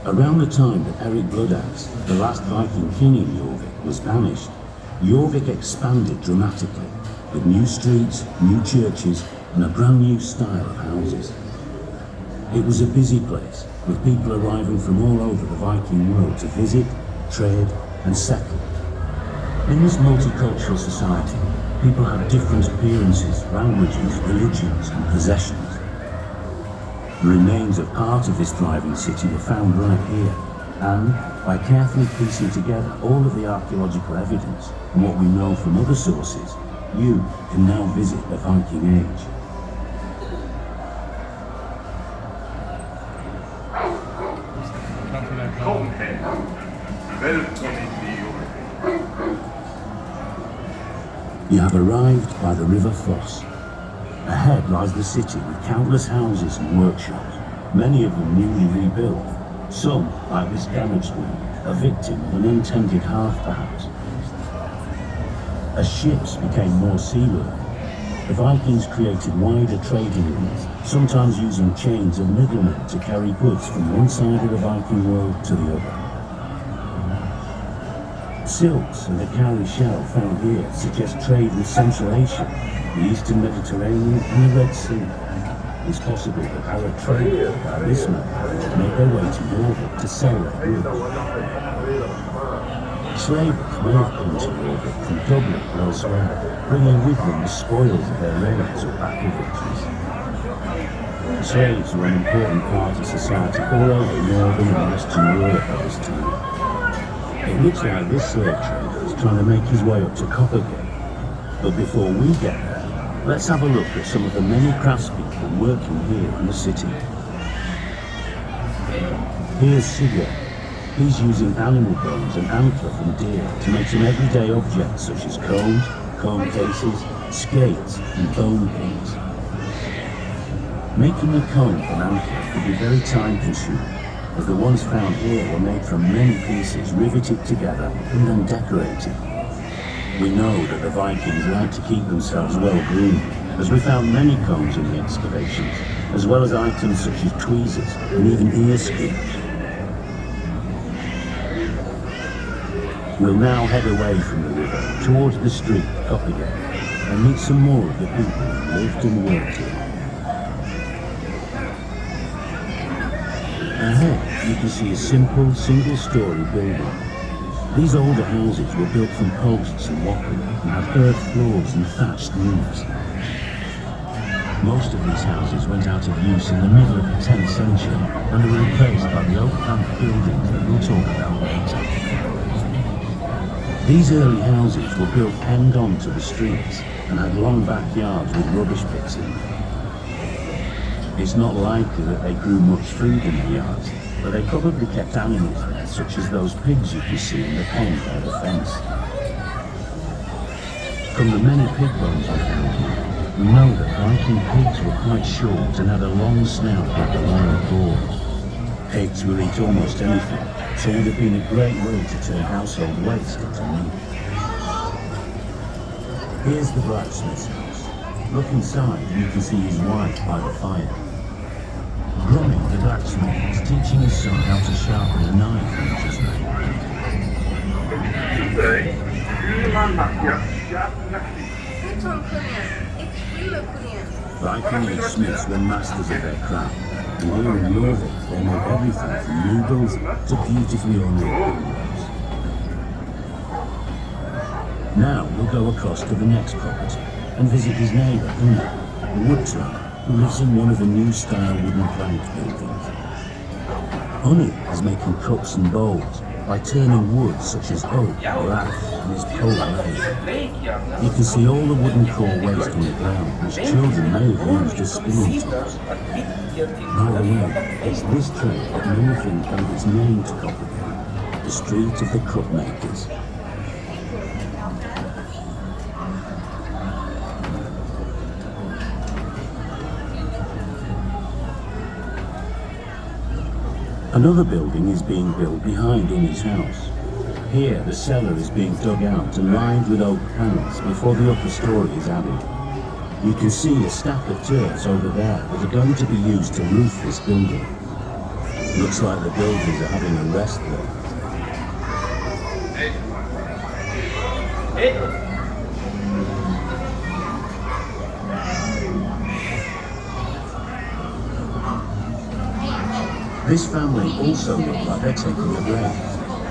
Around the time that Eric Bloodaxe, the last Viking king in Yorvik, was banished, Yorvik expanded dramatically, with new streets, new churches, and a brand new style of houses. It was a busy place, with people arriving from all over the Viking world to visit, trade, and settle. In this multicultural society, people had different appearances, languages, religions, and possessions. The remains of part of this thriving city were found right here, and by carefully piecing together all of the archaeological evidence and what we know from other sources, you can now visit the Viking Age. Kom hem. Välkommen till Yorvik. You have arrived by the River Foss. Ahead lies the city with countless houses and workshops, many of them newly rebuilt. Some, like this damaged one, a victim of an untended hearth perhaps. As ships became more seaworthy, the Vikings created wider trading routes, sometimes using chains of middlemen to carry goods from one side of the Viking world to the other. Silks and the cowrie shell found here suggest trade with Central Asia, the Eastern Mediterranean and the Red Sea. It's possible that Arab traders by this map made their way to Yorvik to sell their goods. Slavers may have come to Yorvik from Dublin or elsewhere, bringing with them the spoils of their raids or battle victories. Slaves were an important part of society all over Northern and Western Europe at this time. It looks like this slave trader is trying to make his way up to Coppergate. But before we get there, let's have a look at some of the many craftspeople working here in the city. Here's Sigurd. He's using animal bones and antler from deer to make some everyday objects such as combs, comb cases, skates, and bone pins. Making a comb from antler could be very time-consuming, as the ones found here were made from many pieces riveted together and then decorated. We know that the Vikings liked to keep themselves well groomed, as we found many combs in the excavations, as well as items such as tweezers and even ear screws. We'll now head away from the river towards the street, Coppergate, and meet some more of the people who lived and worked here. Ahead, you can see a simple, single-story building. These older houses were built from posts and wattle and had earth floors and thatched roofs. Most of these houses went out of use in the middle of the 10th century and were replaced by the oak-paned buildings that we'll talk about later. These early houses were built end-on to the streets and had long backyards with rubbish pits in them. It's not likely that they grew much food in the yards, but they probably kept animals there, such as those pigs you can see in the pen by the fence. From the many pig bones we found here, we know that Viking pigs were quite short and had a long snout like the wild boar. Pigs will eat almost anything, so it would have been a great way to turn household waste into meat. Here's the blacksmith's house. Look inside and you can see his wife by the fire. Grummy, the blacksmith, is teaching his son how to sharpen a knife he just made. Viking age smiths were masters of their craft, and here in Yorvik they made everything from noodles to beautifully ornate windows. Now we'll go across to the next property and visit his neighbour, Gunnar, a woodturner who lives in one of the new style wooden plank buildings. Honey is making cups and bowls by turning wood such as oak or ash in his pole lathe. You can see all the wooden core waste on the ground, which children may have used as spinning tools. By the way, it's this trade that many think owed its name to Coppergate, the street of the cup makers. Another building is being built behind Unni's house. Here, the cellar is being dug out and lined with oak panels before the upper story is added. You can see a stack of turrets over there that are going to be used to roof this building. Looks like the builders are having a rest there. This family also look like they're taking a break.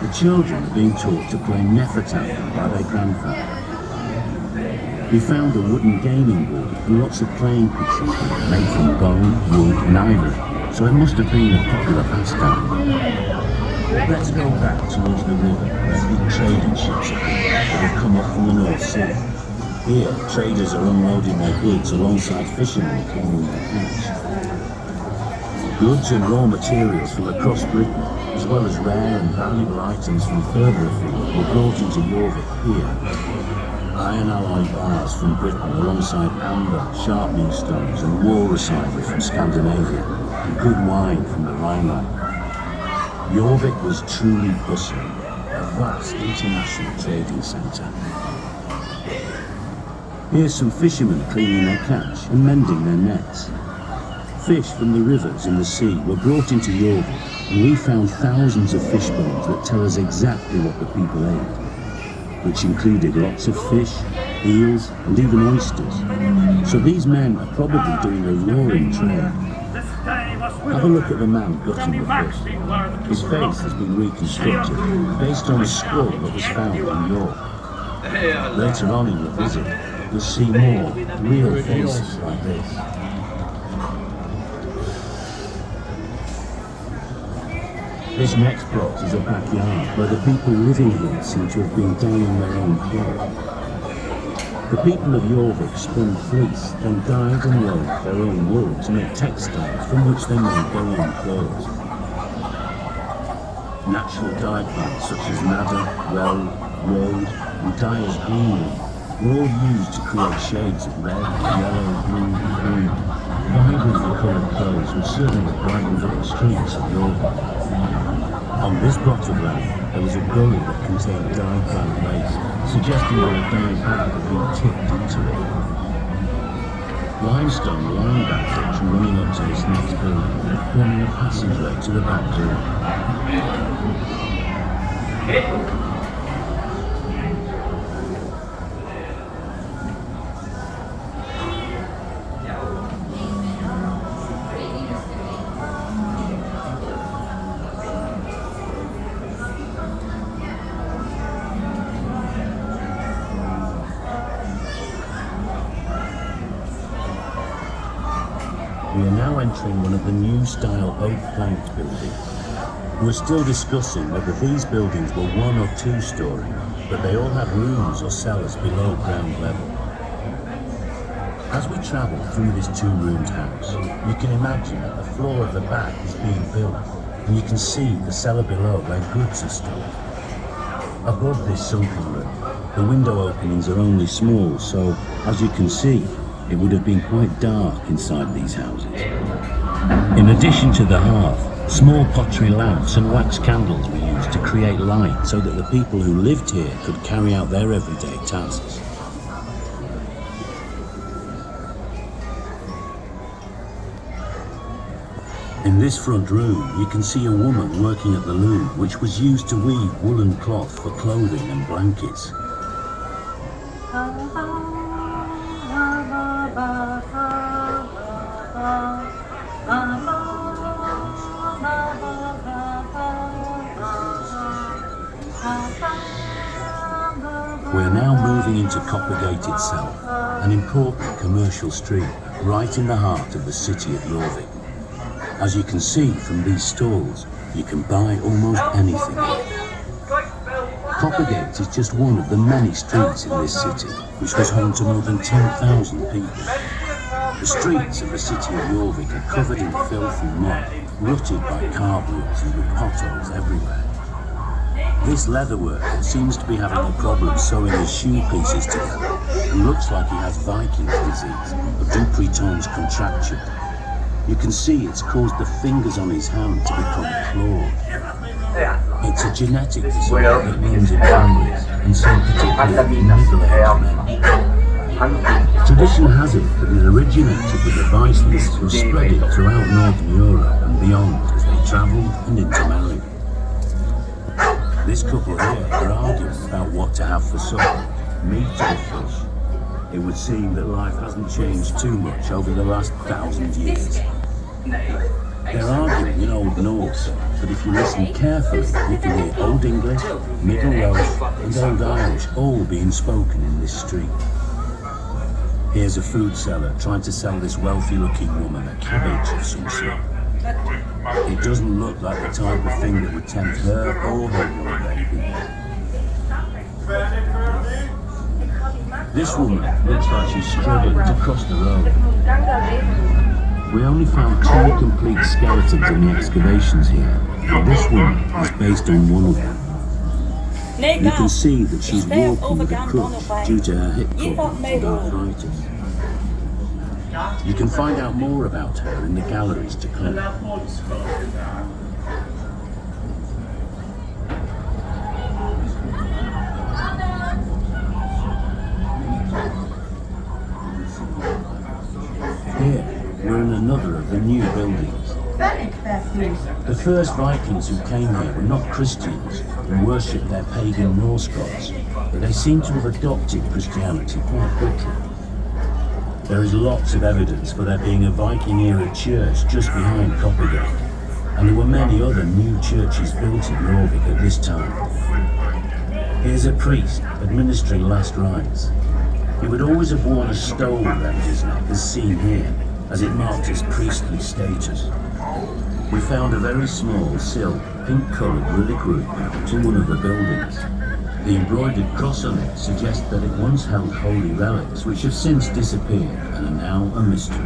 The children are being taught to play Nefertari by their grandfather. We found a wooden gaming board and lots of playing pieces made from bone, wood and ivory, so it must have been a popular pastime. Let's go back towards the river where big trading ships have been that have come up from the North Sea. Here, traders are unloading their goods alongside fishermen cleaning their catch. Goods and raw materials from across Britain, as well as rare and valuable items from further afield, were brought into Yorvik here. Iron alloy bars from Britain alongside amber, sharpening stones and walrus ivory from Scandinavia, and good wine from the Rhineland. Yorvik was truly bustling, a vast international trading centre. Here's some fishermen cleaning their catch and mending their nets. Fish from the rivers and the sea were brought into Yorvik, and we found thousands of fish bones that tell us exactly what the people ate, which included lots of fish, eels and even oysters. So these men are probably doing a roaring trade. Have a look at the man gutting the fish. His face has been reconstructed based on a skull that was found in York. Later on in the visit, you'll see more real faces like this. This next plot is a backyard where the people living here seem to have been dyeing their own clothes. The people of Yorvik spun fleece, then dyed and wove their own wool to make textiles from which they made their own clothes. Natural dye plants such as madder, weld, woad, and dyer's green were all used to create shades of red, yellow, blue, and green. Vibrantly coloured clothes would certainly brighten up the streets of Yorvik. On this plot of land, there was a gully that contained dyed plant waste, suggesting that a dye bag had been tipped into it. Limestone lined that ditch running up to this next building, forming a passageway to the back door. We are now entering one of the new style oak-planked buildings. We're still discussing whether these buildings were one or two story, but they all have rooms or cellars below ground level. As we travel through this two-roomed house, you can imagine that the floor of the back is being built, and you can see the cellar below where goods are stored. Above this sunken room, the window openings are only small, so, as you can see, it would have been quite dark inside these houses. In addition to the hearth, small pottery lamps and wax candles were used to create light so that the people who lived here could carry out their everyday tasks. In this front room, you can see a woman working at the loom, which was used to weave woolen cloth for clothing and blankets. We're now moving into Coppergate itself, an important commercial street right in the heart of the city of Yorvik. As you can see from these stalls, you can buy almost anything. Coppergate is just one of the many streets in this city, which was home to more than 10,000 people. The streets of the city of Yorvik are covered in filth and mud, rutted by car wheels and with potholes everywhere. This leatherworker seems to be having a problem sewing his shoe pieces together and looks like he has Viking's disease, a Dupuytren's contraction. You can see it's caused the fingers on his hand to become clawed. It's a genetic disorder that runs in families, and so particularly in middle-aged men. Tradition has it that it originated with the Vikings who spread it throughout Northern Europe and beyond as they travelled and intermarried. This couple here are arguing about what to have for supper, meat or fish. It would seem that life hasn't changed too much over the last 1,000 years. They're arguing in Old Norse, but if you listen carefully, you can hear Old English, Middle Welsh and Old Irish all being spoken in this street. Here's a food seller trying to sell this wealthy-looking woman a cabbage of some sort. It doesn't look like the type of thing that would tempt her or her young baby. This woman looks like she's struggling to cross the road. We only found 2 complete skeletons in the excavations here, and this one is based on one of them. You can see that she's walking with a crutch due to her hip problems and arthritis. You can find out more about her in the galleries to come. Here, we're in another of the new buildings. The first Vikings who came here were not Christians and worshipped their pagan Norse gods, but they seem to have adopted Christianity quite quickly. There is lots of evidence for there being a Viking-era church just behind Coppergate, and there were many other new churches built in Yorvik at this time. Here's a priest administering last rites. He would always have worn a stole around his neck, as seen here, as it marked his priestly status. We found a very small, silk, pink-coloured reliquary mount in one of the buildings. The embroidered cross on it suggests that it once held holy relics which have since disappeared and are now a mystery.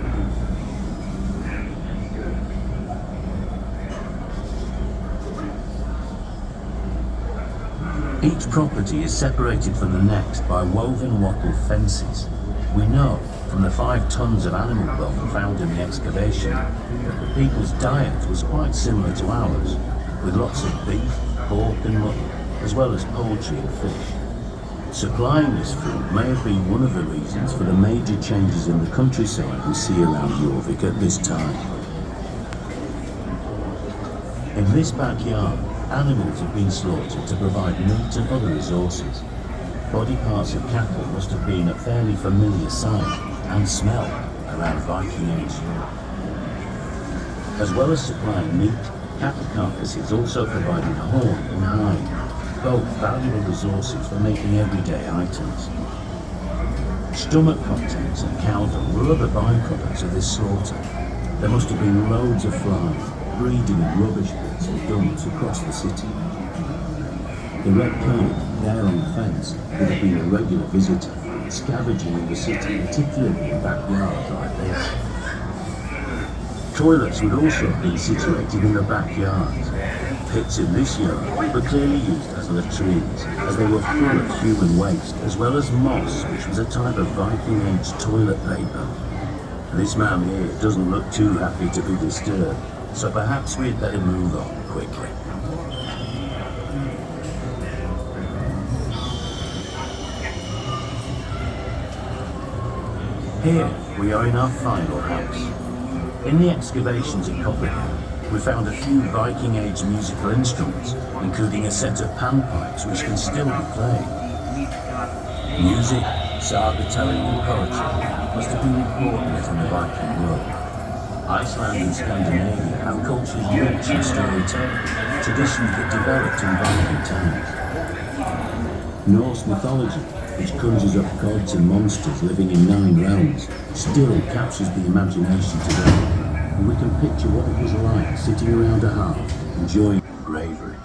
Each property is separated from the next by woven wattle fences. We know from the 5 tons of animal bone found in the excavation that the people's diet was quite similar to ours, with lots of beef, pork and mutton, as well as poultry and fish. Supplying this food may have been one of the reasons for the major changes in the countryside we see around Yorvik at this time. In this backyard, animals have been slaughtered to provide meat and other resources. Body parts of cattle must have been a fairly familiar sight and smell around Viking Age. As well as supplying meat, cattle carcasses also provided horn and hide, both valuable resources for making everyday items. Stomach contents and cow dung were other byproducts of this slaughter. There must have been loads of flies, breeding in rubbish pits and dumps across the city. The red kite there on the fence would have been a regular visitor, scavenging in the city, particularly in backyards like this. Toilets would also have been situated in the backyards. Pits in this yard were clearly used as latrines, as they were full of human waste, as well as moss, which was a type of Viking-age toilet paper. This man here doesn't look too happy to be disturbed, so perhaps we'd better move on quickly. Here, we are in our final house. In the excavations at Coppergate, we found a few Viking-age musical instruments, including a set of panpipes which can still be played. Music, saga-telling and poetry must have been important in the Viking world. Iceland and Scandinavia have cultures rich in storytelling, traditions that developed in Viking times. Norse mythology, which conjures up gods and monsters living in 9 realms, still captures the imagination today, and we can picture what it was like sitting around a hearth, enjoying bravery.